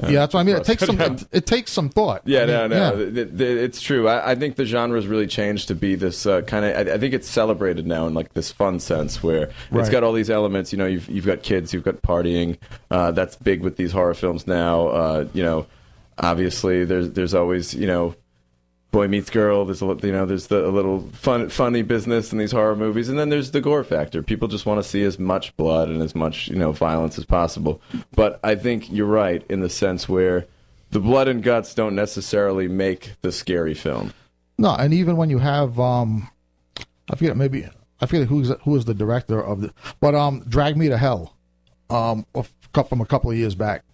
Yeah, that's what I mean. It takes some thought. Yeah, I mean, it's true. I think the genre's really changed to be this kind of. I think it's celebrated now in like this fun sense where it's got all these elements. You know, you've got kids, you've got partying. That's big with these horror films now. You know, obviously there's always boy meets girl. There's a little funny business in these horror movies, and then there's the gore factor. People just want to see as much blood and as much violence as possible. But I think you're right in the sense where the blood and guts don't necessarily make the scary film. No, and even when you have I forget who is the director of the, but Drag Me to Hell, from a couple of years back.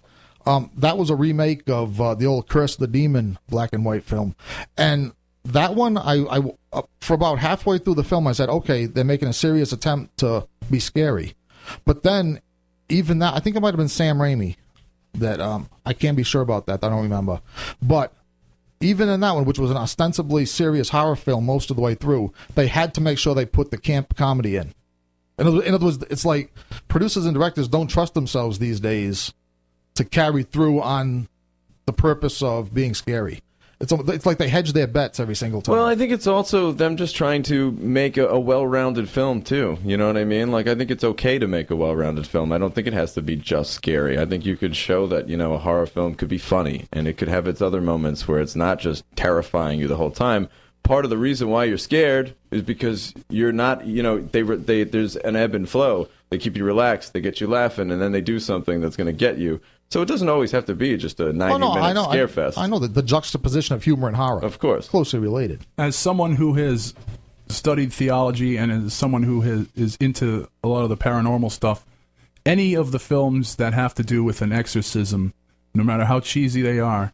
That was a remake of the old Curse the Demon black and white film. And that one, I for about halfway through the film, I said, okay, they're making a serious attempt to be scary. But then, even that, I think it might have been Sam Raimi. That I can't be sure about that. I don't remember. But even in that one, which was an ostensibly serious horror film most of the way through, they had to make sure they put the camp comedy in. In other words, it's like producers and directors don't trust themselves these days to carry through on the purpose of being scary. It's like they hedge their bets every single time. Well, I think it's also them just trying to make a well-rounded film, too. You know what I mean? Like, I think it's okay to make a well-rounded film. I don't think it has to be just scary. I think you could show that, a horror film could be funny, and it could have its other moments where it's not just terrifying you the whole time. Part of the reason why you're scared is because you're not, there's an ebb and flow. They keep you relaxed, they get you laughing, and then they do something that's going to get you. So it doesn't always have to be just a 90-minute scare fest. I know the juxtaposition of humor and horror. Of course. Closely related. As someone who has studied theology and as someone who is into a lot of the paranormal stuff, any of the films that have to do with an exorcism, no matter how cheesy they are,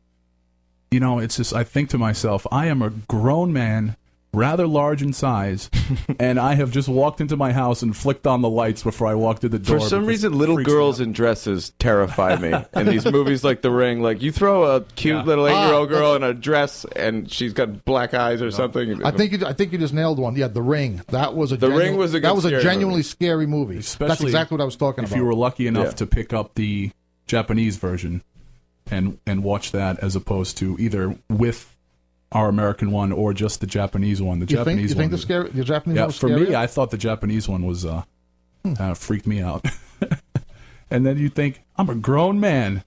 it's just, I think to myself, I am a grown man, rather large in size, and I have just walked into my house and flicked on the lights before I walked in the door. For some reason, little girls in dresses terrify me. In these movies like The Ring, like you throw a cute little 8-year-old girl in a dress and she's got black eyes or something. I think you just nailed one. Yeah, The Ring. That was a genuinely scary movie. Especially that's exactly what I was talking about. If you were lucky enough to pick up the Japanese version and watch that as opposed to either with our American one or just the Japanese one. The Japanese one. The Japanese one was for me, I thought the Japanese one was kind of freaked me out. And then you think, I'm a grown man.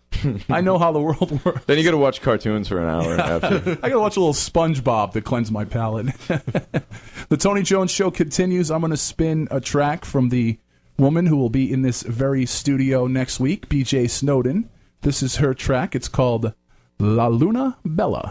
I know how the world works. Then you got to watch cartoons for an hour after. I got to watch a little SpongeBob to cleanse my palate. The Tony Jones Show continues. I'm going to spin a track from the woman who will be in this very studio next week, BJ Snowden. This is her track. It's called La Luna Bella.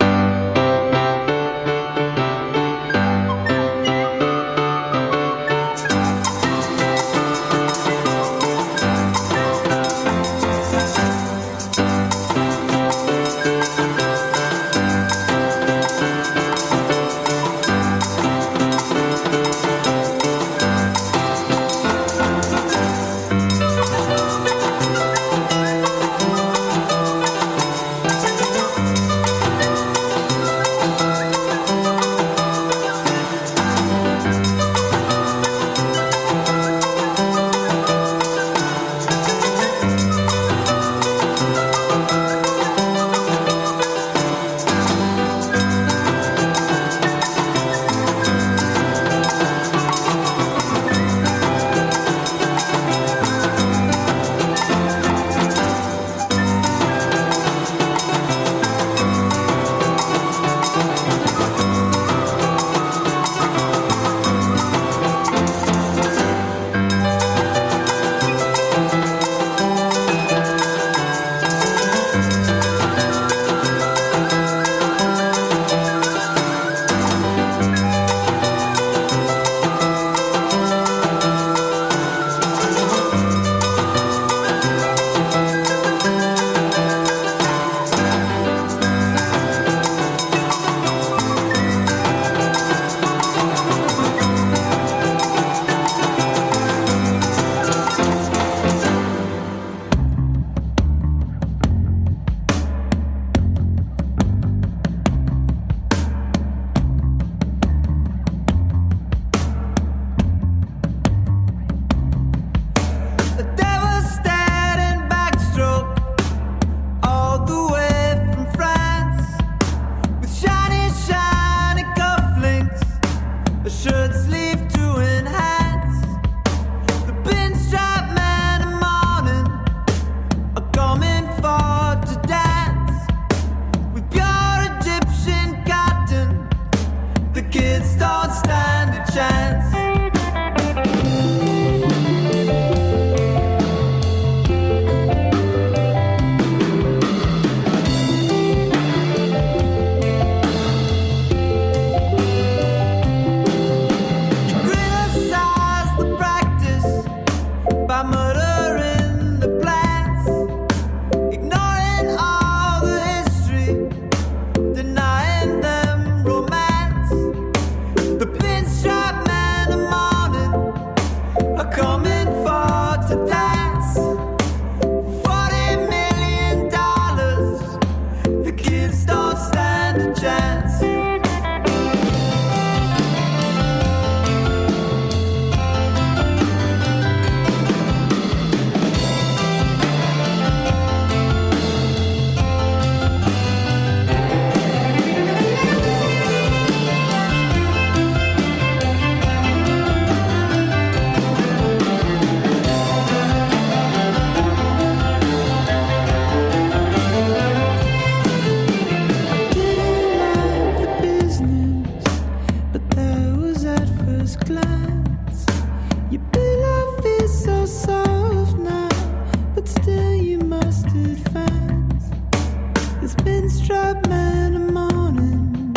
up in the morning,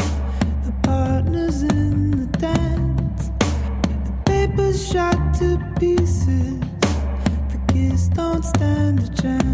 the partners in the dance, the paper's shot to pieces, the kids don't stand a chance.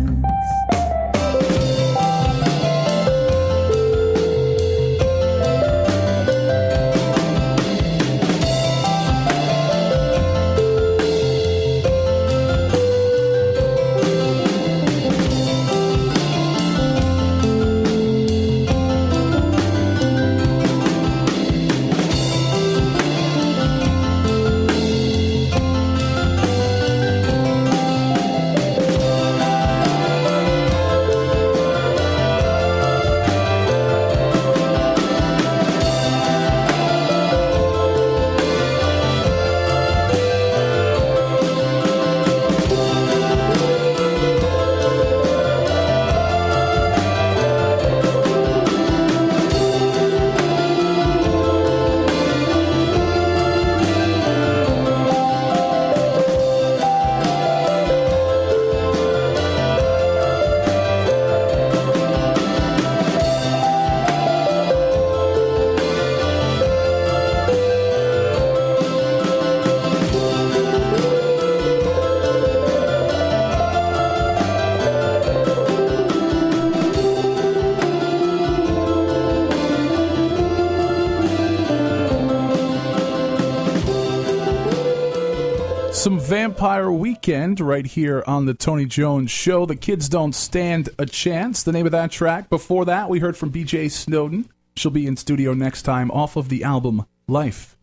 Some Vampire Weekend right here on the Tony Jones Show. The Kids Don't Stand a Chance, the name of that track. Before that, we heard from BJ Snowden. She'll be in studio next time off of the album Life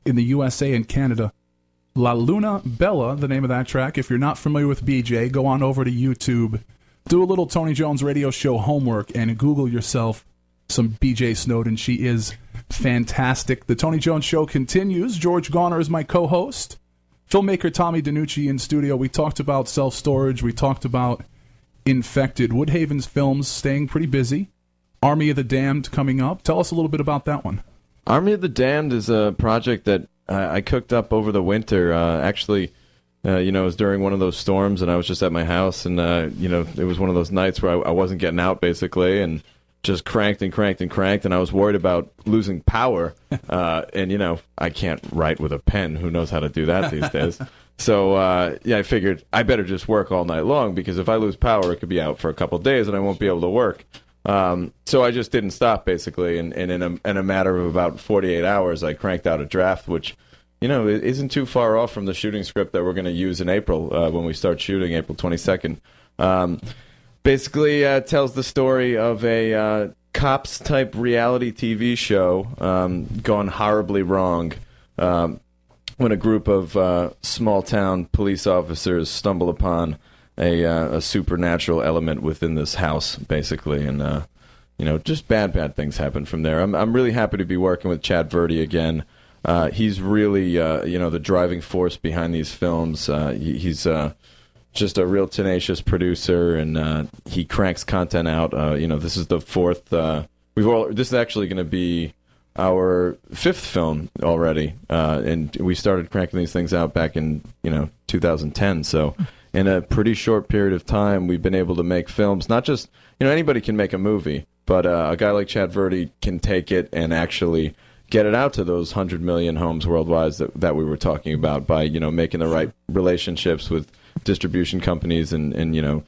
in the USA and Canada. La Luna Bella, the name of that track. If you're not familiar with BJ, go on over to YouTube, do a little Tony Jones Radio Show homework, and Google yourself some BJ Snowden. She is fantastic. The Tony Jones Show continues. George Garner is my co-host. Filmmaker Tommy DeNucci in studio. We talked about self-storage. We talked about Infected. Woodhaven's Films staying pretty busy. Army of the Damned coming up. Tell us a little bit about that one. Army of the Damned is a project that I cooked up over the winter. Actually, it was during one of those storms, and I was just at my house, and, it was one of those nights where I wasn't getting out, basically, and just cranked, and I was worried about losing power. And, I can't write with a pen. Who knows how to do that these days? So, I figured I better just work all night long, because if I lose power, it could be out for a couple of days, and I won't be able to work. So I just didn't stop, basically, and in a matter of about 48 hours, I cranked out a draft, which, it isn't too far off from the shooting script that we're going to use in April, when we start shooting, April 22nd. Basically tells the story of a cops-type reality TV show gone horribly wrong when a group of small-town police officers stumble upon a supernatural element within this house, basically, and just bad things happen from there. I'm really happy to be working with Chad Verdi again. He's really the driving force behind these films. He's just a real tenacious producer, and he cranks content out. This is the fourth. This is actually going to be our fifth film already, and we started cranking these things out back in 2010. So, in a pretty short period of time, we've been able to make films. Not just anybody can make a movie, but a guy like Chad Verdi can take it and actually get it out to those 100 million homes worldwide that we were talking about by making the right relationships with distribution companies and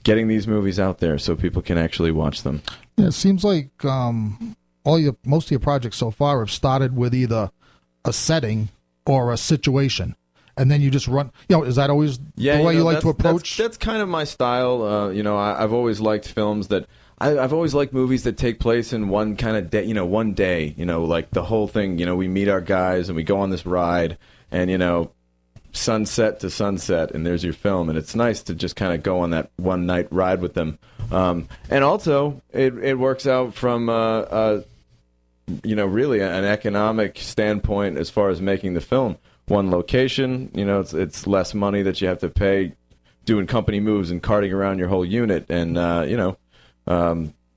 getting these movies out there so people can actually watch them. Yeah, it seems like most of your projects so far have started with either a setting or a situation, and then you just run. Is that always the way you like to approach? That's kind of my style. I've always liked films that. I've always liked movies that take place in one kind of day, one day, like the whole thing, we meet our guys and we go on this ride and, sunset to sunset, and there's your film. And it's nice to just kind of go on that one night ride with them. And also it works out from, really an economic standpoint as far as making the film. One location, it's less money that you have to pay doing company moves and carting around your whole unit. And,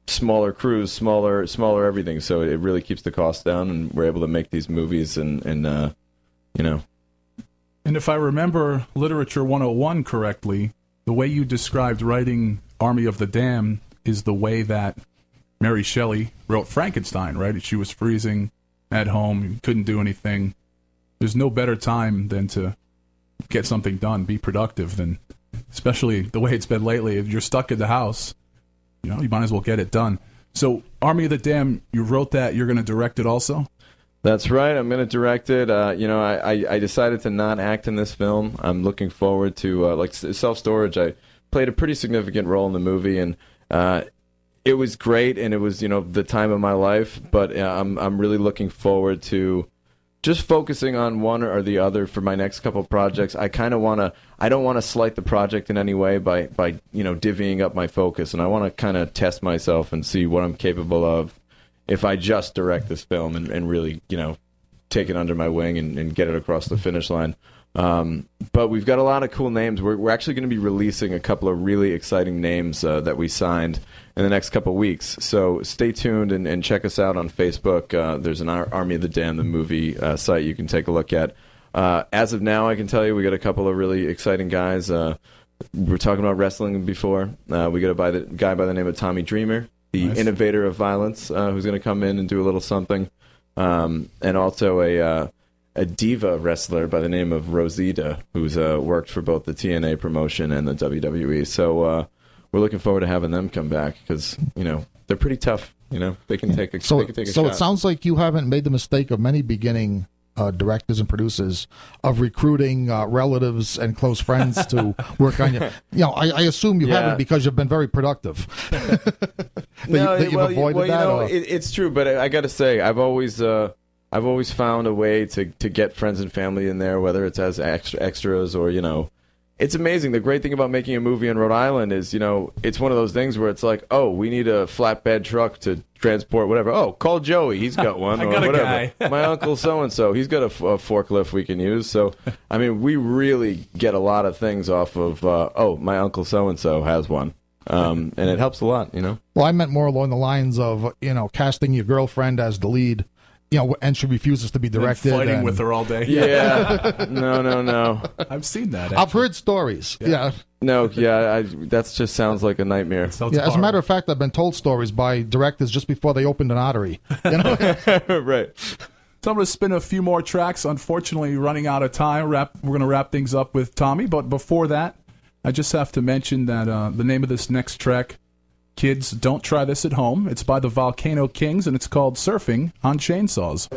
smaller crews, smaller everything, so it really keeps the cost down, and we're able to make these movies and And if I remember Literature 101 correctly, the way you described writing Army of the Damned is the way that Mary Shelley wrote Frankenstein, right? She was freezing at home, couldn't do anything. There's no better time than to get something done, be productive, than, especially the way it's been lately. If you're stuck in the house, you might as well get it done. So, Army of the Damned, you wrote that. You're going to direct it also? That's right. I'm going to direct it. I decided to not act in this film. I'm looking forward to, like Self-Storage. I played a pretty significant role in the movie, and it was great, and it was, the time of my life. But I'm really looking forward to just focusing on one or the other for my next couple of projects. I don't want to slight the project in any way by divvying up my focus, and I want to kind of test myself and see what I'm capable of if I just direct this film and really, take it under my wing and get it across the finish line. But we've got a lot of cool names. We're actually going to be releasing a couple of really exciting names that we signed in the next couple of weeks. So stay tuned and check us out on Facebook. There's an Army of the Damned, the movie site you can take a look at. As of now, I can tell you we got a couple of really exciting guys. We were talking about wrestling before. We got a guy by the name of Tommy Dreamer, the innovator of violence, who's going to come in and do a little something. And also a diva wrestler by the name of Rosita, who's worked for both the TNA promotion and the WWE. So we're looking forward to having them come back because, they're pretty tough. They can take a shot. So it sounds like you haven't made the mistake of many beginning directors and producers of recruiting relatives and close friends to work on you. I assume you haven't because you've been very productive. It's true, but I got to say, I've always found a way to get friends and family in there, whether it's as extras or, It's amazing. The great thing about making a movie in Rhode Island is, it's one of those things where it's like, oh, we need a flatbed truck to transport whatever. Oh, call Joey. He's got one. I or got whatever. A guy. My uncle so-and-so. He's got a forklift we can use. So, we really get a lot of things off of, my uncle so-and-so has one. And it helps a lot, Well, I meant more along the lines of, casting your girlfriend as the lead, and she refuses to be directed. Fighting with her all day. Yeah. No. I've seen that. I've heard stories. Yeah. No, that just sounds like a nightmare. As a matter of fact, I've been told stories by directors just before they opened an artery. Right. So I'm going to spin a few more tracks. Unfortunately, running out of time. We're going to wrap things up with Tommy. But before that, I just have to mention that the name of this next track, kids, don't try this at home. It's by the Volcano Kings, and it's called Surfing on Chainsaws.